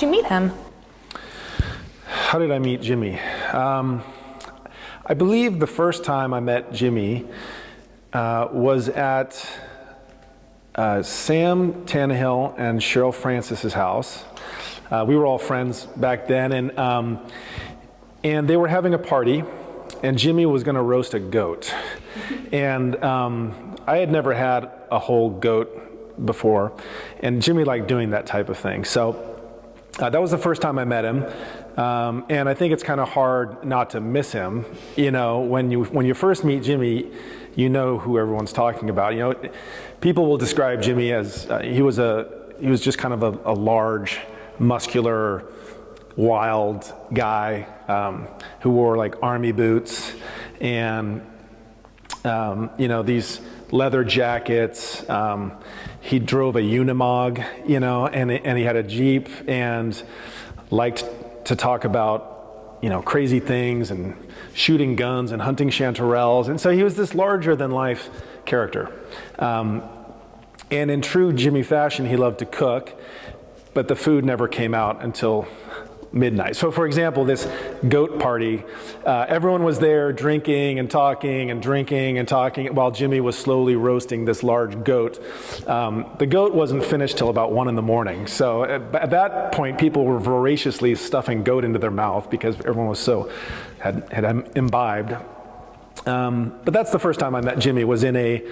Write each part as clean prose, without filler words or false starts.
did you meet him? How did I meet Jimi? I believe the first time I met Jimi was at Sam Tannehill and Cheryl Francis's house. We were all friends back then, and they were having a party, and Jimi was going to roast a goat. And I had never had a whole goat before, and Jimi liked doing that type of thing. So that was the first time I met him. And I think it's kind of hard not to miss him. You know, when you first meet Jimi, you know who everyone's talking about. You know, people will describe Jimi as he was just kind of a large, muscular, wild guy who wore like army boots and you know, these leather jackets. He drove a Unimog, you know, and he had a Jeep and liked to talk about, you know, crazy things and shooting guns and hunting chanterelles. And so he was this larger than life character. And in true Jimi fashion, he loved to cook, but the food never came out until midnight. So for example, this goat party, everyone was there drinking and talking and drinking and talking while Jimi was slowly roasting this large goat. The goat wasn't finished till about 1 a.m. So at that point, people were voraciously stuffing goat into their mouth because everyone was had imbibed. But that's the first time I met Jimi, was in a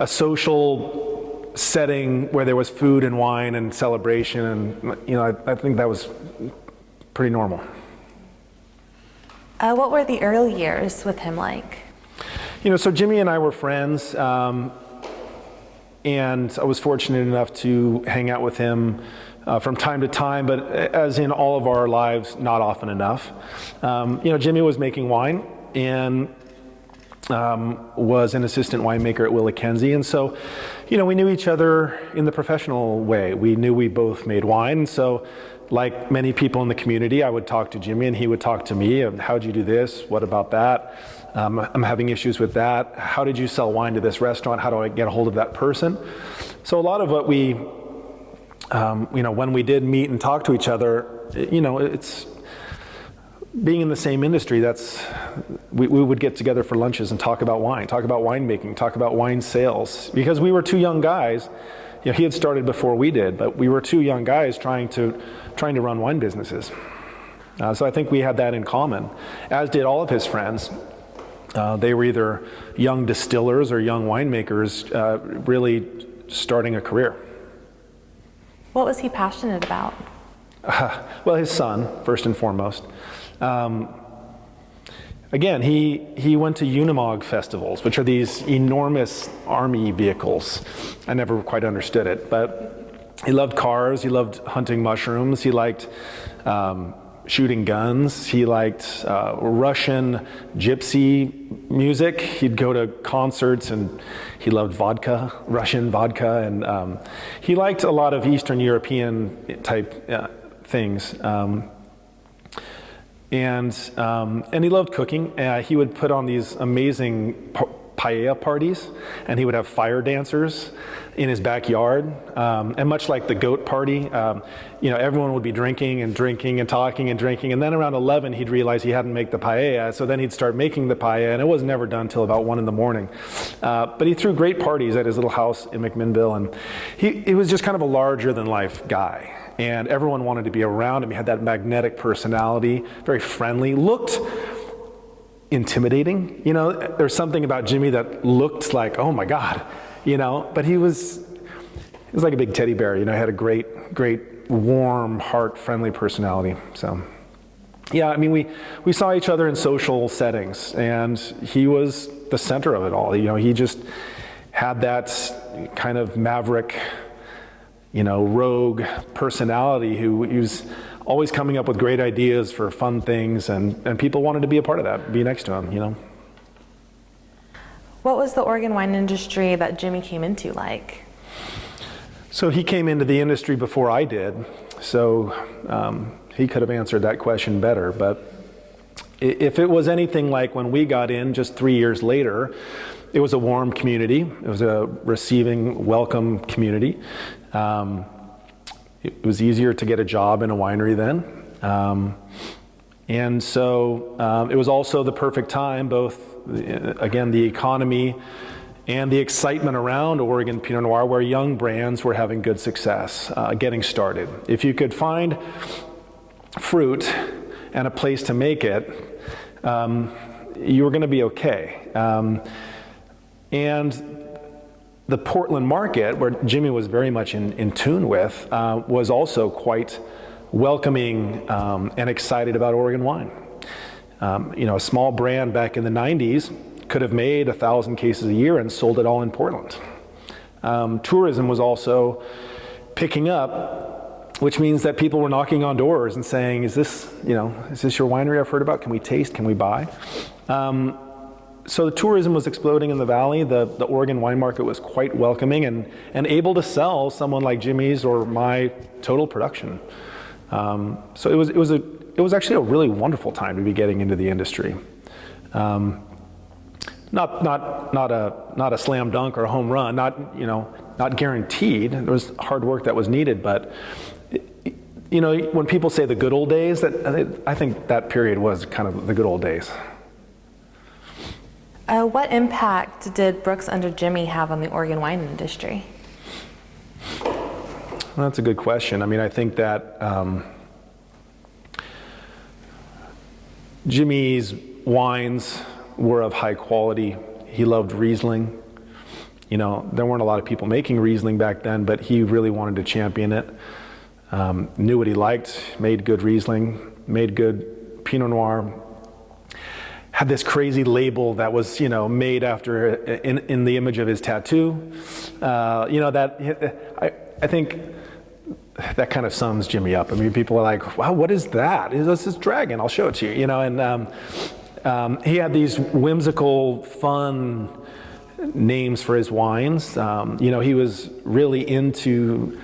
social setting where there was food and wine and celebration, and you know, I think that was pretty normal. What were the early years with him like? You know, so Jimi and I were friends, and I was fortunate enough to hang out with him from time to time, but as in all of our lives, not often enough. You know, Jimi was making wine and was an assistant winemaker at Willa Kenzie, and so, you know, we knew each other in the professional way. We knew we both made wine, and so, like many people in the community, I would talk to Jimi and he would talk to me. How'd you do this? What about that? I'm having issues with that. How did you sell wine to this restaurant? How do I get a hold of that person? So a lot of what we, you know, when we did meet and talk to each other, you know, it's being in the same industry, we would get together for lunches and talk about wine, talk about winemaking, talk about wine sales, because we were two young guys. You know, he had started before we did, but we were two young guys trying to run wine businesses. So I think we had that in common, as did all of his friends. They were either young distillers or young winemakers, really starting a career. What was he passionate about? Well, his son, first and foremost. Again, he went to Unimog festivals, which are these enormous army vehicles. I never quite understood it, but he loved cars, he loved hunting mushrooms, he liked shooting guns, he liked Russian gypsy music. He'd go to concerts and he loved vodka, Russian vodka, and he liked a lot of Eastern European type things. And he loved cooking. He would put on these amazing paella parties, and he would have fire dancers in his backyard. And much like the goat party, you know, everyone would be drinking and drinking and talking and drinking. And then around 11, he'd realize he hadn't made the paella, so then he'd start making the paella, and it was never done till about 1 a.m. But he threw great parties at his little house in McMinnville, and he was just kind of a larger than life guy. And everyone wanted to be around him. He had that magnetic personality, very friendly, looked intimidating. You know, there's something about Jimi that looked like, oh my God, you know, but he was like a big teddy bear. You know, he had a great, warm, heart-friendly personality. So, yeah, I mean, we saw each other in social settings, and he was the center of it all. You know, he just had that kind of maverick, you know, rogue personality who was always coming up with great ideas for fun things, and people wanted to be a part of that, be next to him, you know. What was the Oregon wine industry that Jimi came into like? So he came into the industry before I did, so he could have answered that question better, but if it was anything like when we got in just 3 years later, it was a warm community. It was a receiving, welcome community. it was easier to get a job in a winery then. And so it was also the perfect time, both, again, the economy and the excitement around Oregon Pinot Noir, where young brands were having good success, getting started. If you could find fruit and a place to make it, you were going to be okay. And the Portland market, where Jimi was very much in tune with, was also quite welcoming and excited about Oregon wine. A small brand back in the 90s could have made 1,000 cases a year and sold it all in Portland. Tourism was also picking up, which means that people were knocking on doors and saying, is this your winery I've heard about? Can we taste? Can we buy? So the tourism was exploding in the valley. The Oregon wine market was quite welcoming and able to sell someone like Jimi's or my total production. So it was actually a really wonderful time to be getting into the industry. Not a slam dunk or a home run, not guaranteed. There was hard work that was needed, but when people say the good old days, I think that period was kind of the good old days. What impact did Brooks under Jimi have on the Oregon wine industry? Well, that's a good question. I think that Jimi's wines were of high quality. He loved Riesling. There weren't a lot of people making Riesling back then, but he really wanted to champion it. Knew what he liked, made good Riesling, made good Pinot Noir. Had this crazy label that was, made after in the image of his tattoo. I think that kind of sums Jimi up. People are like, "Wow, what is that? It's this dragon. I'll show it to you." And he had these whimsical, fun names for his wines. He was really into.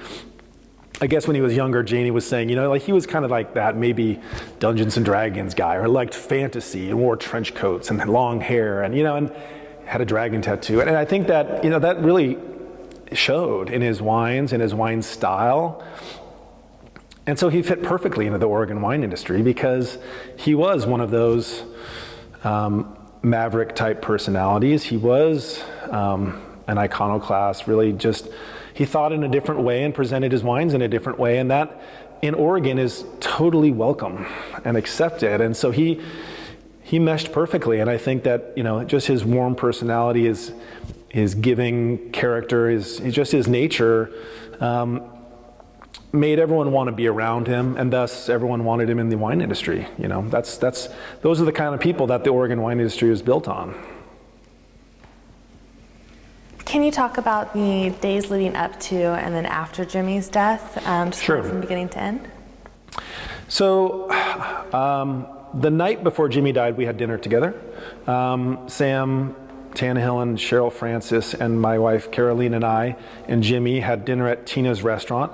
I guess when he was younger, Janie was saying, he was kind of like that maybe Dungeons and Dragons guy, or liked fantasy and wore trench coats and had long hair and had a dragon tattoo. And I think that, that really showed in his wines and his wine style. And so he fit perfectly into the Oregon wine industry because he was one of those maverick type personalities. He was an iconoclast, really just. He thought in a different way and presented his wines in a different way, and that in Oregon is totally welcome and accepted. And so he meshed perfectly. And I think that just his warm personality, his giving character, his nature made everyone want to be around him, and thus everyone wanted him in the wine industry. Those are the kind of people that the Oregon wine industry was built on. Can you talk about the days leading up to and then after Jimi's death, Sure. From beginning to end? So the night before Jimi died, we had dinner together. Sam Tannehill and Cheryl Francis and my wife Caroline and I and Jimi had dinner at Tina's restaurant.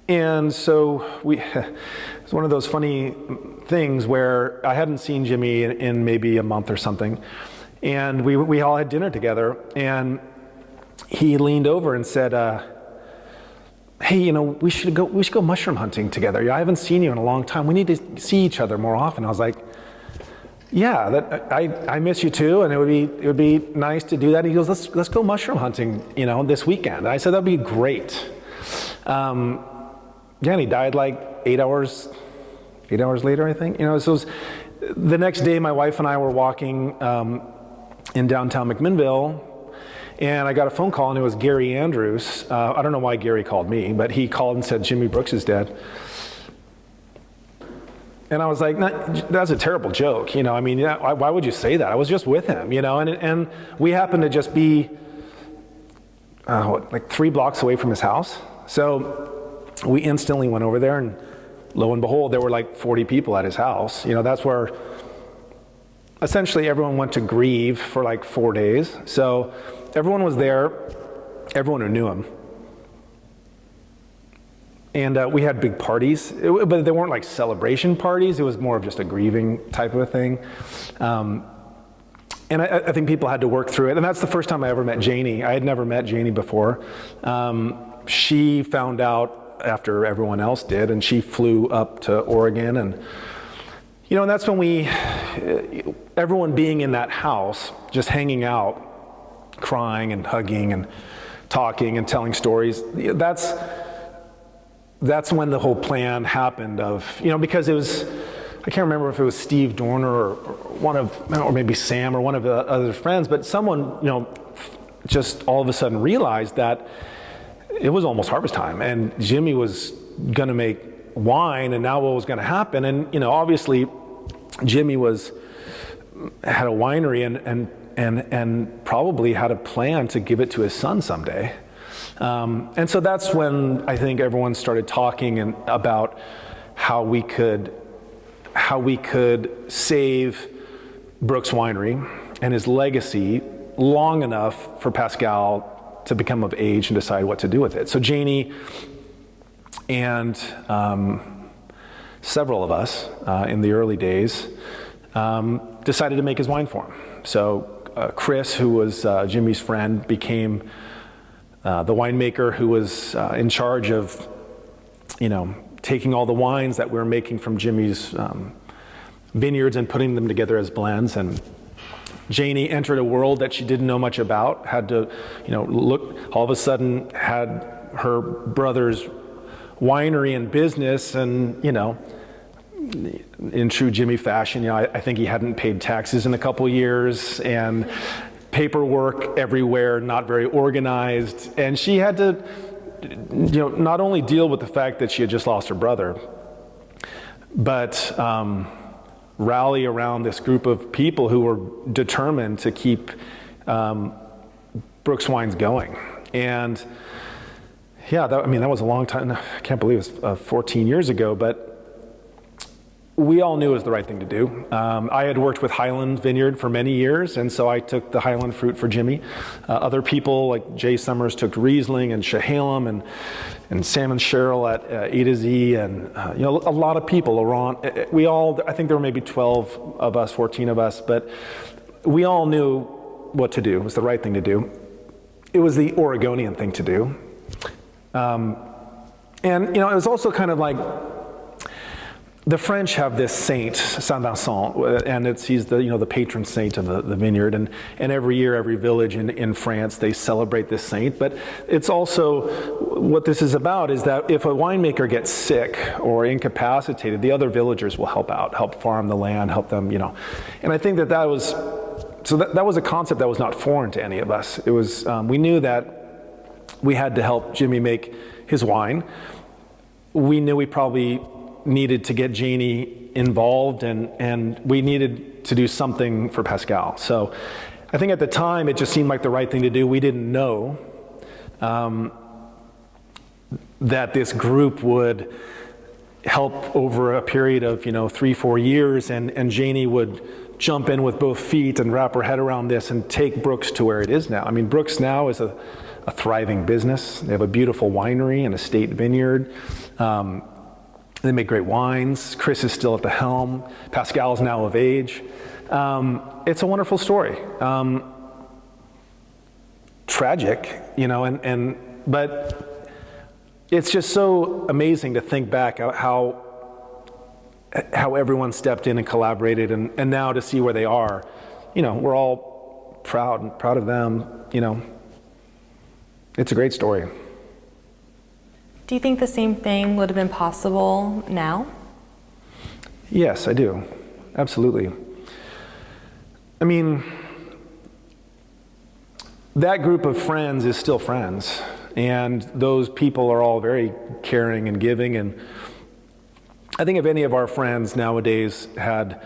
And so it's one of those funny things where I hadn't seen Jimi in maybe a month or something. And we all had dinner together, and he leaned over and said, "Hey, we should go mushroom hunting together. I haven't seen you in a long time. We need to see each other more often." I was like, "Yeah, I miss you too, and it would be nice to do that." And he goes, "Let's go mushroom hunting, this weekend." And I said, "That'd be great." And he died like 8 hours later, I think. So the next day, my wife and I were walking in downtown McMinnville, and I got a phone call, and it was Gary Andrews. I don't know why Gary called me, but he called and said, "Jimi Brooks is dead." And I was like, "That's a terrible joke, why would you say that? I was just with him, and we happened to just be like 3 blocks away from his house. So we instantly went over there, and lo and behold, there were like 40 people at his house. That's where essentially everyone went to grieve for like 4 days. So everyone was there, everyone who knew him. And we had big parties, but they weren't like celebration parties. It was more of just a grieving type of a thing. And I think people had to work through it. And that's the first time I ever met Janie. I had never met Janie before. she found out after everyone else did, and she flew up to Oregon, and and that's when everyone being in that house, just hanging out, crying and hugging and talking and telling stories. That's when the whole plan happened because it was, I can't remember if it was Steve Dorner or maybe Sam or one of the other friends, but someone, just all of a sudden realized that it was almost harvest time and Jimi was going to make wine, and now what was going to happen? And, obviously Jimi had a winery and probably had a plan to give it to his son someday. And so that's when I think everyone started talking about how we could save Brooks Winery and his legacy long enough for Pascal to become of age and decide what to do with it. So Janie and several of us in the early days decided to make his wine for him. So Chris, who was Jimmy's friend, became the winemaker who was in charge of, taking all the wines that we were making from Jimmy's vineyards and putting them together as blends. And Janie entered a world that she didn't know much about, had to, look, all of a sudden had her brother's winery and business, and, in true Jimi fashion, I think he hadn't paid taxes in a couple years, and paperwork everywhere, not very organized. And she had to, not only deal with the fact that she had just lost her brother, but rally around this group of people who were determined to keep Brooks Wines going. And yeah, that was a long time. I can't believe it was 14 years ago, but we all knew it was the right thing to do. I had worked with Highland Vineyard for many years, and so I took the Highland fruit for Jimi. Other people like Jay Summers took Riesling and Chehalem and Sam and Cheryl at A to Z, and a lot of people around. I think there were maybe 12 of us, 14 of us, but we all knew what to do. It was the right thing to do. It was the Oregonian thing to do. And it was also kind of like, the French have this saint, Saint Vincent, and he's the patron saint of the vineyard. And every year, every village in France, they celebrate this saint. But it's also, what this is about is that if a winemaker gets sick or incapacitated, the other villagers will help out, help farm the land, help them, And I think that was a concept that was not foreign to any of us. It was, we knew that we had to help Jimi make his wine. We knew we probably needed to get Janie involved, and we needed to do something for Pascal. So I think at the time it just seemed like the right thing to do. We didn't know that this group would help over a period of 3-4 years, and Janie would jump in with both feet and wrap her head around this and take Brooks to where it is now. I mean, Brooks now is a thriving business. They have a beautiful winery and a state vineyard. They make great wines. Chris is still at the helm. Pascal is now of age. It's a wonderful story. Tragic, but it's just so amazing to think back how everyone stepped in and collaborated, and now to see where they are, we're all proud of them. It's a great story. Do you think the same thing would have been possible now? Yes, I do. Absolutely. I mean, that group of friends is still friends, and those people are all very caring and giving. And I think if any of our friends nowadays had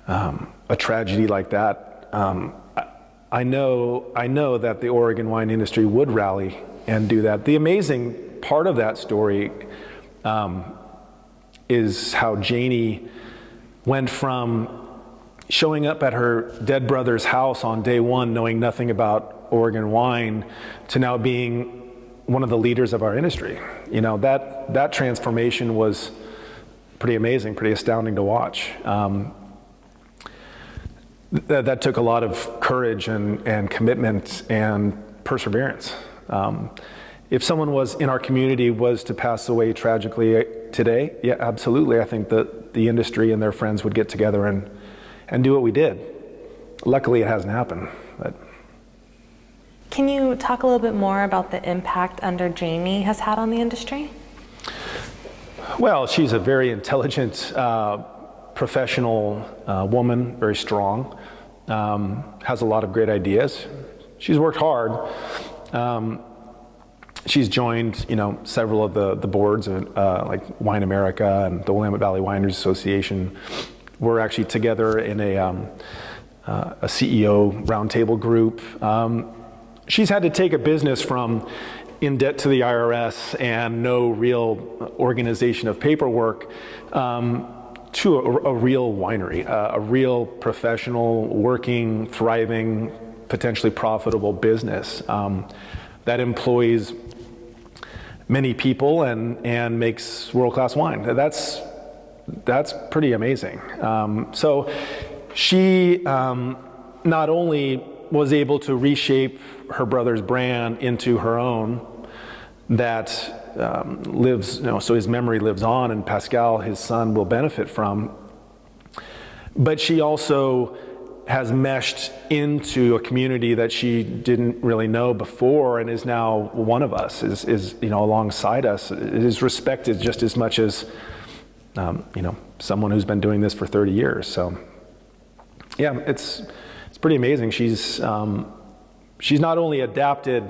a tragedy like that, I know that the Oregon wine industry would rally and do that. The amazing part of that story is how Janie went from showing up at her dead brother's house on day one, knowing nothing about Oregon wine, to now being one of the leaders of our industry. That transformation was pretty amazing, pretty astounding to watch. That took a lot of courage and commitment and perseverance. if someone was in our community was to pass away tragically today, yeah, absolutely. I think that the industry and their friends would get together and do what we did. Luckily, it hasn't happened. But. Can you talk a little bit more about the impact under Jimi has had on the industry? Well, she's a very intelligent, professional woman, very strong, has a lot of great ideas. She's worked hard. She's joined, several of the boards of like Wine America and the Willamette Valley Wineries Association. We're actually together in a CEO roundtable group. She's had to take a business from in debt to the IRS and no real organization of paperwork to a real winery, a real professional, working, thriving, potentially profitable business that employs many people and makes world-class wine. That's pretty amazing. So she not only was able to reshape her brother's brand into her own that lives, so his memory lives on and Pascal, his son, will benefit from, but she also has meshed into a community that she didn't really know before and is now one of us, is alongside us, is respected just as much as someone who's been doing this for 30 years. So yeah, it's pretty amazing. She's not only adapted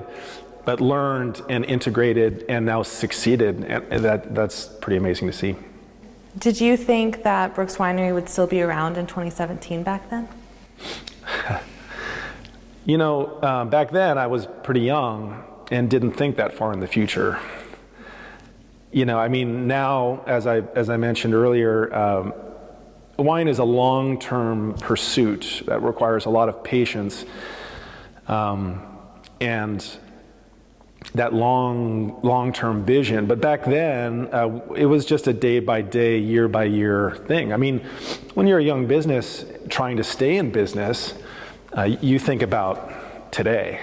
but learned and integrated and now succeeded, and that's pretty amazing to see. Did you think that Brooks Winery would still be around in 2017 back then? Back then I was pretty young and didn't think that far in the future. Now, as I mentioned earlier, wine is a long-term pursuit that requires a lot of patience, and that long-term vision. But back then, it was just a day-by-day, year-by-year thing. When you're a young business trying to stay in business, you think about today,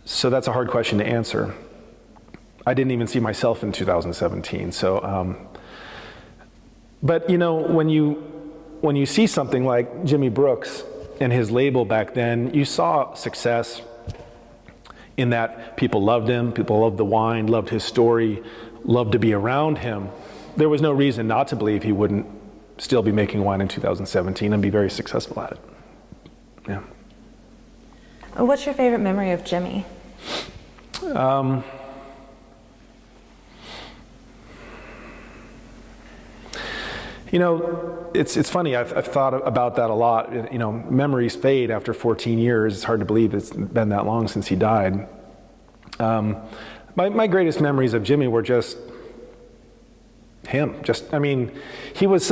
So that's a hard question to answer. I didn't even see myself in 2017. So, but when you see something like Jimi Brooks and his label back then, you saw success in that people loved him, people loved the wine, loved his story, loved to be around him. There was no reason not to believe he wouldn't still be making wine in 2017 and be very successful at it. Yeah. What's your favorite memory of Jimi? It's funny, I've thought about that a lot. Memories fade after 14 years. It's hard to believe it's been that long since he died. My greatest memories of Jimi were just him. He was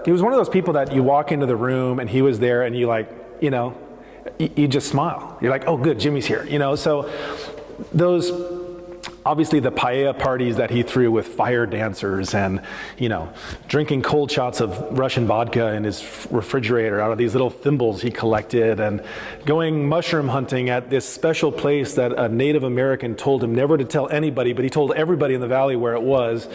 he was one of those people that you walk into the room and he was there and you just smile. You're like, oh good, Jimmy's here. So those, obviously the paella parties that he threw with fire dancers and, drinking cold shots of Russian vodka in his refrigerator out of these little thimbles he collected, and going mushroom hunting at this special place that a Native American told him never to tell anybody, but he told everybody in the valley where it was.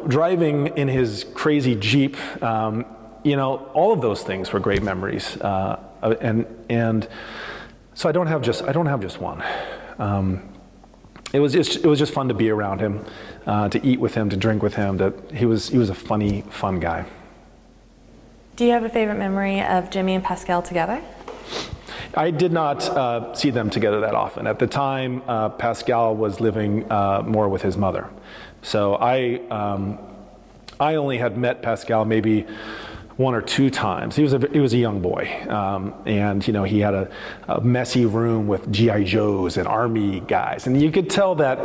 Driving in his crazy Jeep, all of those things were great memories. And so I don't have just one. It was just fun to be around him, to eat with him, to drink with him. He was a funny, fun guy. Do you have a favorite memory of Jimi and Pascal together? I did not see them together that often. At the time, Pascal was living more with his mother. So I only had met Pascal maybe one or two times. He was a young boy, and he had a messy room with GI Joes and Army guys, and you could tell that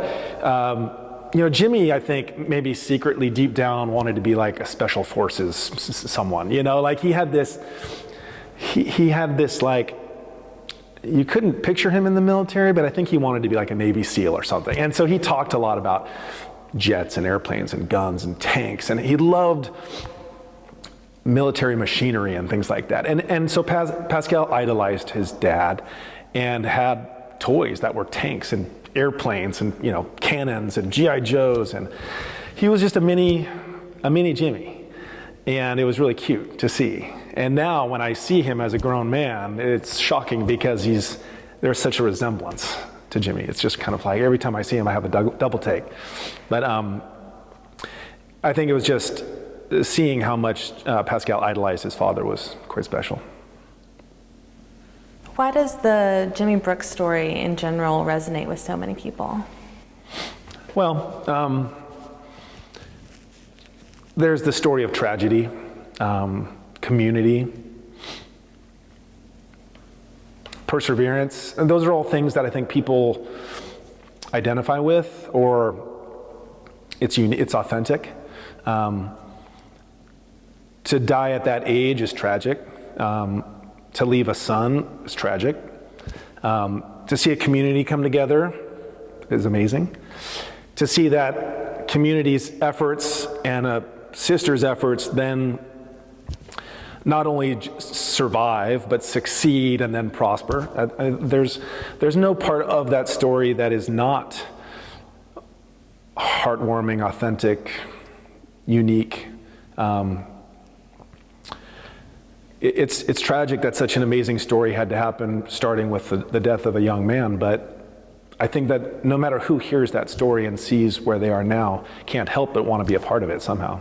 Jimi, I think, maybe secretly deep down wanted to be like a special forces someone. Like he had this like, you couldn't picture him in the military, but I think he wanted to be like a Navy SEAL or something. And so he talked a lot about jets and airplanes and guns and tanks, and he loved military machinery and things like that. And so Pascal idolized his dad and had toys that were tanks and airplanes and cannons and GI Joes, and he was just a mini Jimi, and it was really cute to see. And now when I see him as a grown man, it's shocking because there's such a resemblance to Jimi. It's just kind of like every time I see him, I have a double take. But I think it was just seeing how much Pascal idolized his father was quite special. Why does the Jimi Brooks story in general resonate with so many people? Well, there's the story of tragedy, community, perseverance, and those are all things that I think people identify with, or it's authentic. To die at that age is tragic. To leave a son is tragic. To see a community come together is amazing. To see that community's efforts and a sister's efforts then not only survive, but succeed and then prosper. There's no part of that story that is not heartwarming, authentic, unique. It's tragic that such an amazing story had to happen, starting with the death of a young man, but I think that no matter who hears that story and sees where they are now, can't help but want to be a part of it somehow.